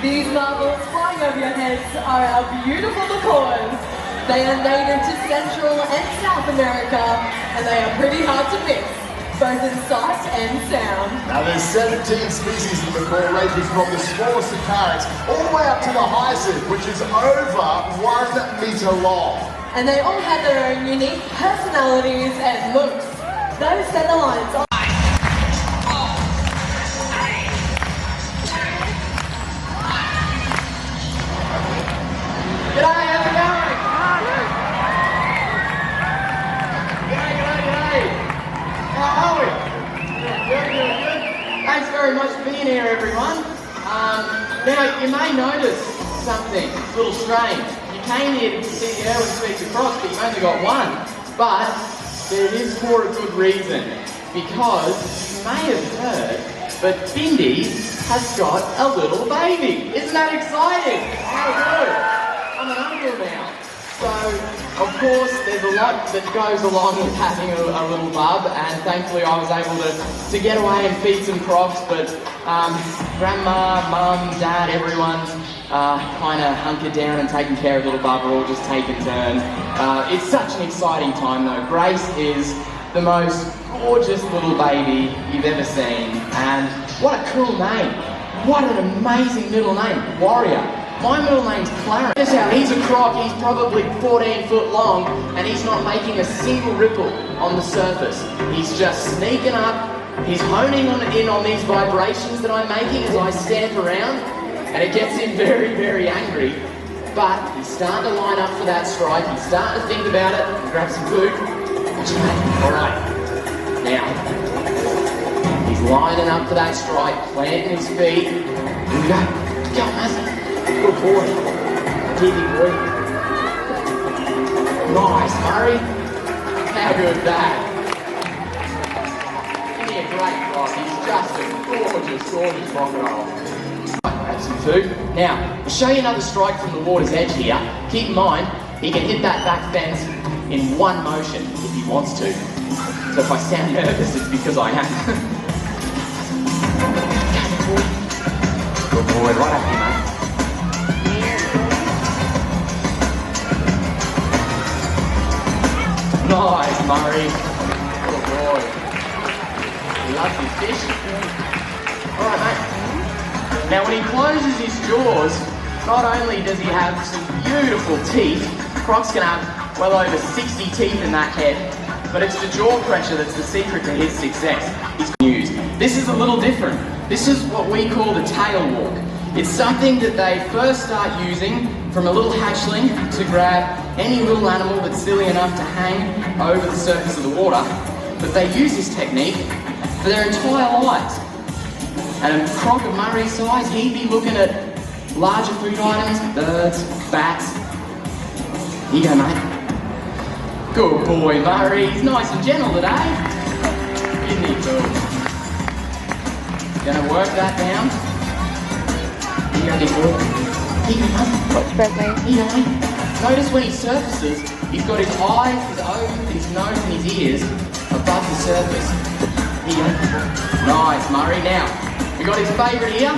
These marbles flying over your heads are our beautiful macaws. They are native to Central and South America, and they are pretty hard to miss, both in sight and sound. Now there's 17 species of macaw, ranging from the smallest of parrots all the way up to the hyacinth, which is over 1 metre long. And they all have their own unique personalities and looks. Those center lines are... G'day, how's it going? G'day. How are we? Good. Thanks very much for being here, everyone. Now, you may notice something a little strange. You came here to see the Irwin speak across, but you've only got one. But it is for a good reason. Because you may have heard, but Bindi has got a little baby. Isn't that exciting? How good? I'm an uncle now. So, of course, there's a lot that goes along with having a little bub, and thankfully I was able to get away and feed some crocs, but Grandma, Mum, Dad, everyone's kind of hunkered down and taking care of little bub. We're all just taking turns. It's such an exciting time though. Grace is the most gorgeous little baby you've ever seen, and what a cool name. What an amazing middle name, Warrior. My middle name's Clarence. Notice how he's a croc, he's probably 14 foot long, and he's not making a single ripple on the surface. He's just sneaking up, he's honing in on these vibrations that I'm making as I stamp around, and it gets him very, very angry. But he's starting to line up for that strike, he's starting to think about it, grab some food. Alright, now, he's lining up for that strike, planting his feet. Here we go. Go, Muzzy. Good boy. Kitty boy. Nice, Murray. How good that? Isn't he a great croc? He's just a gorgeous, gorgeous crocodile. Grab some food. Now, I'll show you another strike from the water's edge here. Keep in mind, he can hit that back fence in one motion if he wants to. So if I sound nervous, it's because I am. Good boy, right up here, mate. Nice, Murray. Good boy. He loves his fish. Alright, mate. Now, when he closes his jaws, not only does he have some beautiful teeth, Croc's can have well over 60 teeth in that head, but it's the jaw pressure that's the secret to his success. He's used. This is a little different. This is what we call the tail walk. It's something that they first start using from a little hatchling to grab any little animal that's silly enough to hang over the surface of the water, but they use this technique for their entire lives. And a croc of Murray's size, he'd be looking at larger food items, birds, bats. Here you go, mate. Good boy, Murray. He's nice and gentle today. Isn't he cool? Gonna work that down. Here you go, big boy. Here you go, mate. What's that mean? Here you go, mate. Notice when he surfaces, he's got his eyes, his ovaries, his nose and his ears above the surface. Here you go. Nice, Murray. Now, we got his favourite here.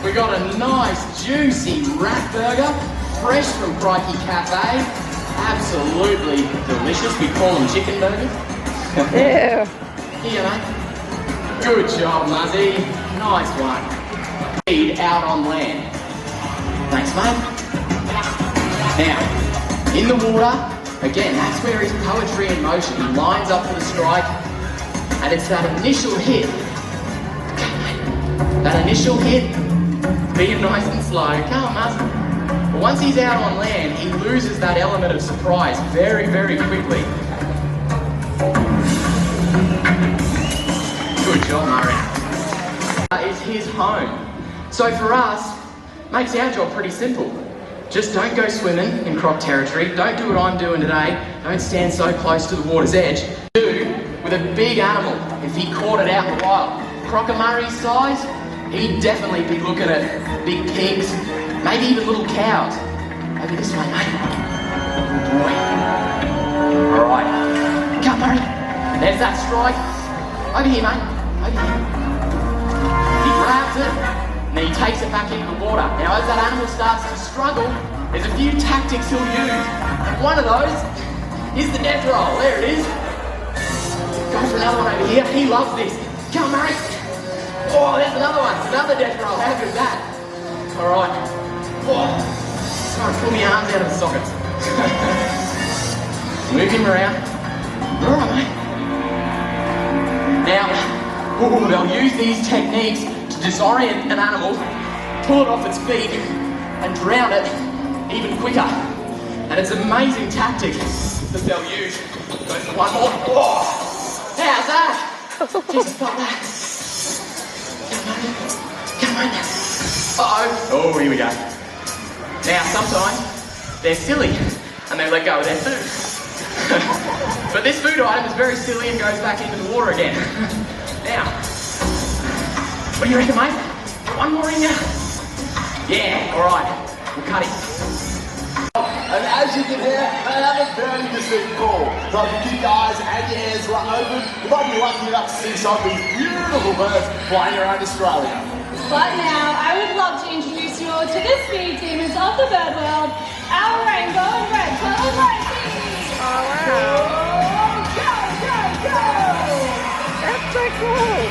We got a nice, juicy rat burger, fresh from Crikey Cafe. Absolutely delicious. We call them chicken burgers. Ew. Here, mate. Good job, Muzzy. Nice one. Feed out on land. Thanks, mate. Now, in the water, again, that's where his poetry in motion. He lines up for the strike, and it's that initial hit. That initial hit, being nice and slow. Come on, Muzzy. But once he's out on land, he loses that element of surprise very, very quickly. Good job, Murray. Is his home. So for us, makes our job pretty simple. Just don't go swimming in croc territory. Don't do what I'm doing today. Don't stand so close to the water's edge. Do with a big animal if he caught it out in the wild. Croc of Murray's size, he'd definitely be looking at big pigs, maybe even little cows. Over this way, mate. Good boy. Alright. Come, Murray. There's that strike. Over here, mate. Over here. He grabs it, and then he takes it it back into the water. Now, as that animal starts to struggle, there's a few tactics he'll use. And one of those is the death roll. There it is. Go for another one over here. He loves this. Come on, mate. Oh, there's another one. Another death roll. How good is that? All right. Oh. Try and pull my arms out of the sockets. Move him around. All right, mate. Now, they'll use these techniques to disorient an animal, pull it off its feet, and drown it even quicker. And it's an amazing tactic that they'll use. Go for one more. Oh, how's that? Jesus, got that. Come on. Uh-oh. Oh, here we go. Now, sometimes they're silly and they let go of their food. But this food item is very silly and goes back into the water again. Now, what do you reckon, mate? One more in ya? Yeah, all right. We'll cut it. And as you can hear, they have a very distinct call. So if you keep your eyes and your ears open, you might be lucky enough to see some of these beautiful birds flying around Australia. But now, I would love to introduce you all to the speed demons of the bird world, our rainbow and red colored lightning. Oh, wow. Go, go, go! That's so cool.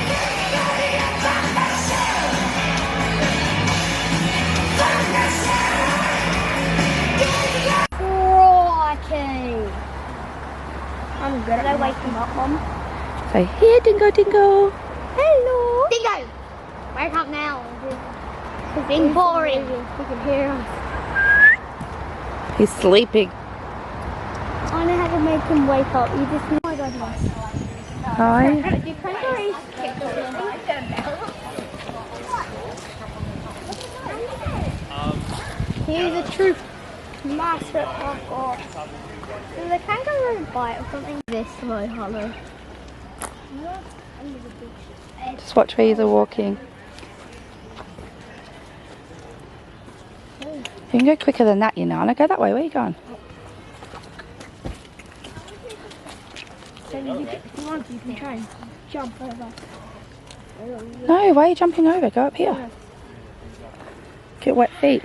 Crikey! I'm good. Did I wake him up, Mum? Say, here, Dingo, Dingo. Hello! Dingo! Wake up now. It's been boring. You can hear us. He's sleeping. I know how to make him wake up. You just know I don't know. Hi. You kangaroos. Here's the truth. Master of God. Does a kangaroo bite or something? This low hollow. Just watch where you're walking. You can go quicker than that, you know. And go that way. Where are you going? So if you want, you can try and jump over. No, why are you jumping over? Go up here. Get wet feet.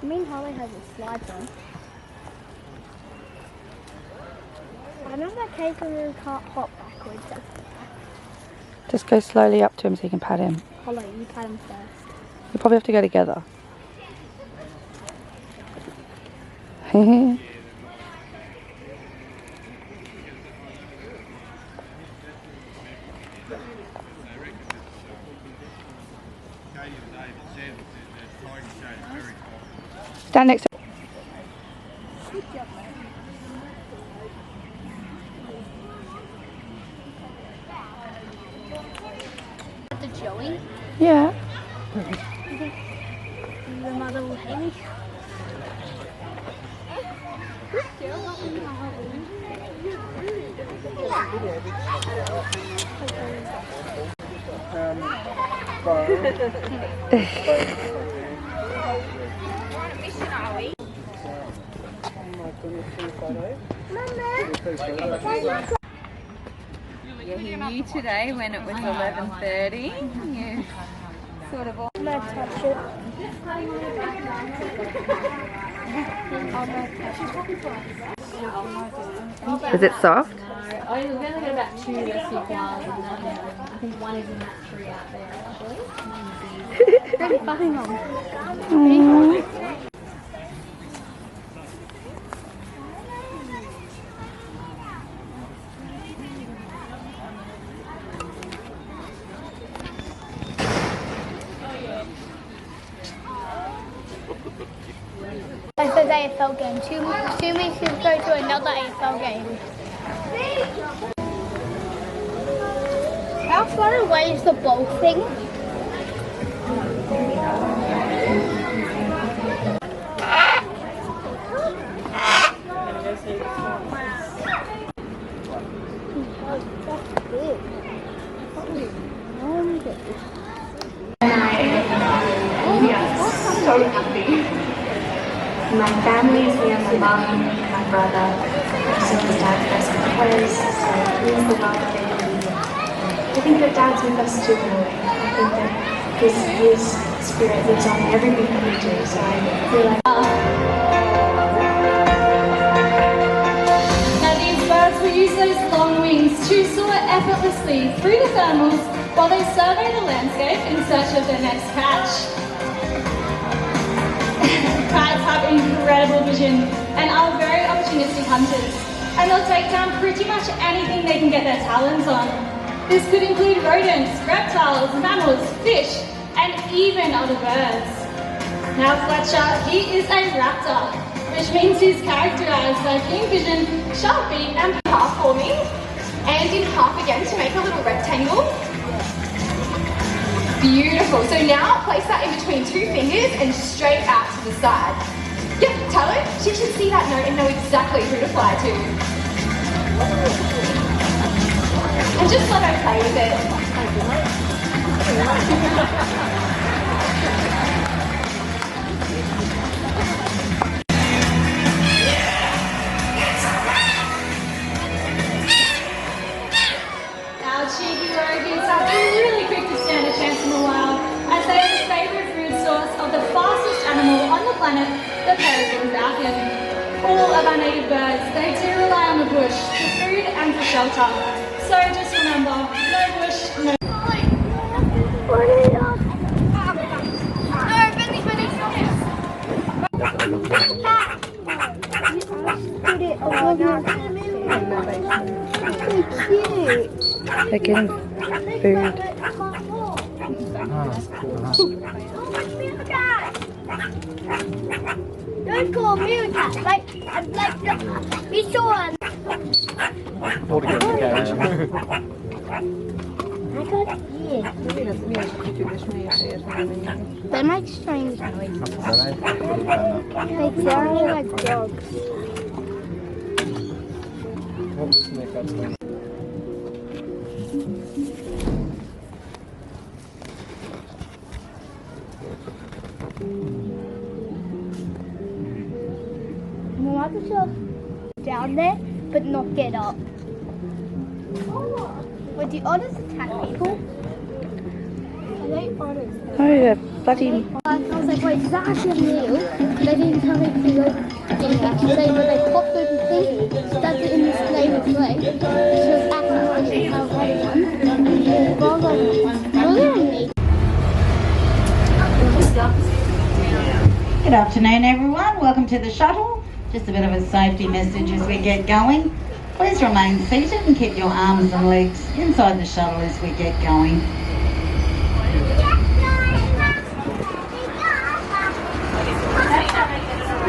I mean, Holly has a slide on. I know that kangaroo can't hop backwards. Just go slowly up to him so you can pat him. Holly, you pat him first. You probably have to go together. Stand next to The Joey? Yeah. The mother will hate me. Yeah, he knew today when it was 11:30. Yeah, sort of all. I'm gonna touch it. Is it soft? I was going to get about 2 rescue flowers and I think one is in that tree out there actually. Pretty funny, Mum. It's an AFL game. 2 weeks to go to another AFL game. How far away is the ball thing? So happy. My family is here, my mom, my brother, my sister's dad, best players, so please the welcome. I think that Dad's with us too in a way. I think that his spirit lives on in everything that we do, so I feel like... Now these birds will use those long wings to soar effortlessly through the thermals while they survey the landscape in search of their next catch. Kites have incredible vision and are very opportunistic hunters, and they'll take down pretty much anything they can get their talons on. This could include rodents, reptiles, mammals, fish, and even other birds. Now Fletcher, he is a raptor, which means he's characterised by keen vision, sharp beak, and half for me, and in half again to make a little rectangle. Beautiful. So now place that in between two fingers and straight out to the side. Yep, tell her she should see that note and know exactly who to fly to. And just let her play with it. Our cheeky rogues have been really quick to stand a chance in the wild, as they are the favourite food source of the fastest animal on the planet, the peregrine falcon. All of our native birds, they do rely on the bush for food and for shelter. So just remember, no bush, no... They're getting food. Don't call me a cat, like this one. They make strange noises. They sound like dogs. Down there, but not get up. Would the otters attack people? Are they otters? No, they're bloody... I was like, wait, is that actually real? They didn't tell me to go in there to say, but they popped open the thing, stuck it in this flavor plate. She was acting like she had already one. And the girl was like, look at me. Good afternoon, everyone. Welcome to the shuttle. Just a bit of a safety message as we get going. Please remain seated and keep your arms and legs inside the shuttle as we get going.